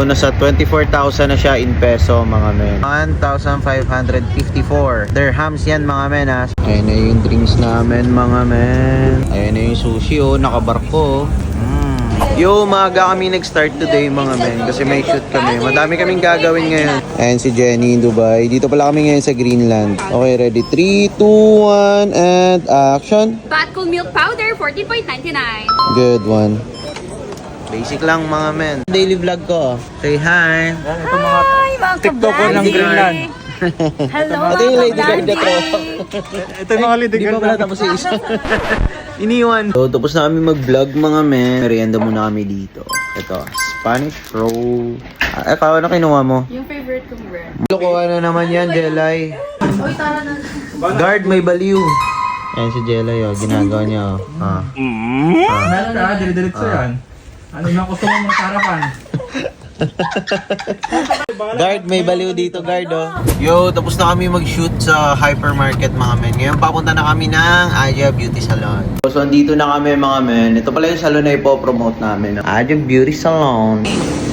So, nasa 24,000 na siya in peso mga men. 1,554 dirhams yan mga men ha. Ayan na yung drinks namin mga men. Ayan na yung sushi oh, nakabarko. Yo, maaga kami nag-start today mga men kasi may shoot kami. Madami kaming gagawin ngayon. Ayan si Jenny in Dubai. Dito pala kami ngayon sa Greenland. Okay, ready? 3, 2, 1, and action! Batcool milk powder, 14.99. Good one. Basic lang mga men. Daily vlog ko. Say hi. Hi, mga TikTok ko ng Greenland. Hello, Ito yung Lady Guard na to. Ito yung mga Lady Di pa Guard pala na. tapos yung isa. Iniwan. So, tapos na kami mag-vlog mga men. Merienda muna kami dito. Ito, Spanish roll. Paano kinuha mo? Yung favorite kong brand. Lukuha na naman yan, Jelay. Uy, tara na. Guard, may baliw. Ayan si Jelay, oh. Ginagawa niya, oh. Meron ka, dire-diretso yan. Ano yung gusto mo mga sarapan? Guard, may baliw dito, guard, oh. Yo, tapos na kami mag-shoot sa hypermarket, mga men. Ngayon, papunta na kami ng Aja Beauty Salon. So, andito na kami, mga men. Ito pala yung salon na ipopromote namin. Aja Beauty Salon.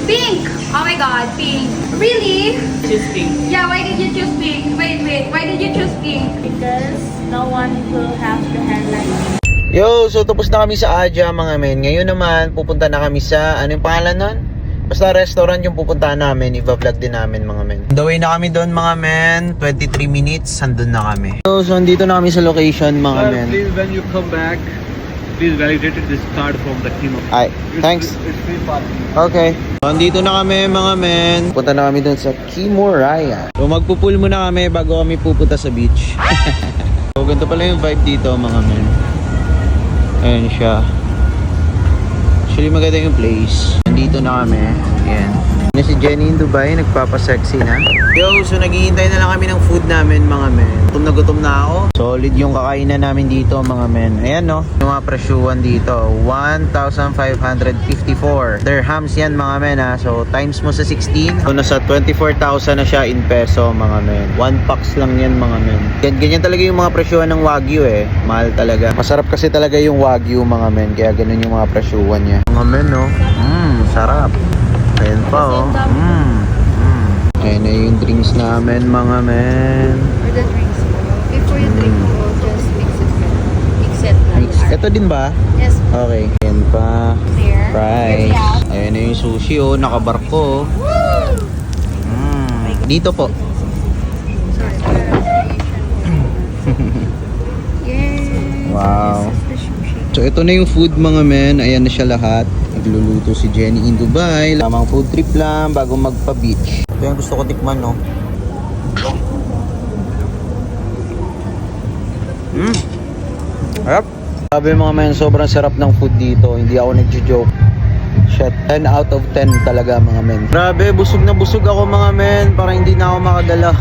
Pink! Oh my god, pink. Really? Choose pink. Yeah, why did you choose pink? Wait. Why did you choose pink? Because no one will have the hair like me. Yo, so tapos na kami sa Aja, mga men. Ngayon naman, pupunta na kami sa, ano yung pangalan nun? Basta restaurant yung pupuntahan namin, i-vlog din namin mga men. On the way na kami doon mga men, 23 minutes, andun na kami. So andito na kami sa location mga men. Please, when you come back, please validate this card from the team. Ay, thanks. It's free parking. Okay. So, andito na kami mga men. Punta na kami doon sa Kimoraya. So magpupul muna kami bago kami pupunta sa beach. So ganito pala yung vibe dito mga men. Ayan siya. Actually maganda yung place. Nandito na kami. Ayan. Na si Jenny in Dubai, nagpapasexy na. Yo, so naghihintay na lang kami ng food namin mga men. Gutom na ako. Solid yung kakainan namin dito mga men. Ayan no, yung mga presyuhan dito. 1,554 dirhams yan mga men ha. So times mo sa 16. So nasa 24,000 na siya in peso mga men. 1 packs lang yan mga men. Ganyan talaga yung mga presyuhan ng Wagyu eh. Mahal talaga. Masarap kasi talaga yung Wagyu mga men. Kaya ganun yung mga presyuhan niya. Mga men no. Sarap. Ayan pa oh. Ayan na yung drinks namin mga men. Or the drinks mo. Before you drink mo, just mix it lang. Ito din ba? Yes. Okay. Ayan pa. Clear. Fries. Ayan na yung sushi oh. Nakabarko oh. Dito po. Yay! Wow. This is the sushi. So ito na yung food mga men. Ayan na siya lahat. Nagluluto si Jenny in Dubai. Lamang food trip lang bago magpa-beach. Ito yung gusto ko tikman no. Sarap. Sabi mga men, sobrang sarap ng food dito. Hindi ako nagjo-joke. Shit, 10 out of 10 talaga mga men. Grabe, busog na busog ako mga men. Parang hindi na ako makadala.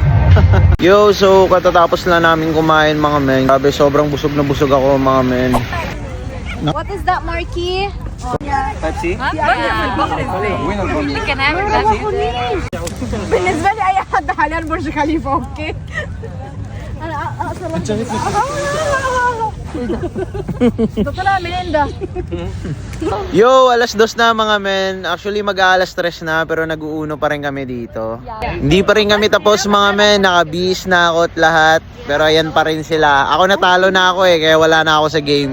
Yo, so katatapos lang namin kumain mga men. Grabe, sobrang busog na busog ako mga men. What is that, Marky? Pepsi? Hindi ka namin kasi. بالنسبة لي أي حد حاليا برج خليفة أوكي أنا أصلا ده طلع منين ده؟ Yo, alas 2 na mga men. Actually mag-aalas 3 na pero nag-uuno pa rin kami dito. Hindi pa rin kami tapos mga men. Nakabihis na ako at lahat. Pero ayan pa rin sila. Ako natalo na ako eh kaya wala na ako sa game.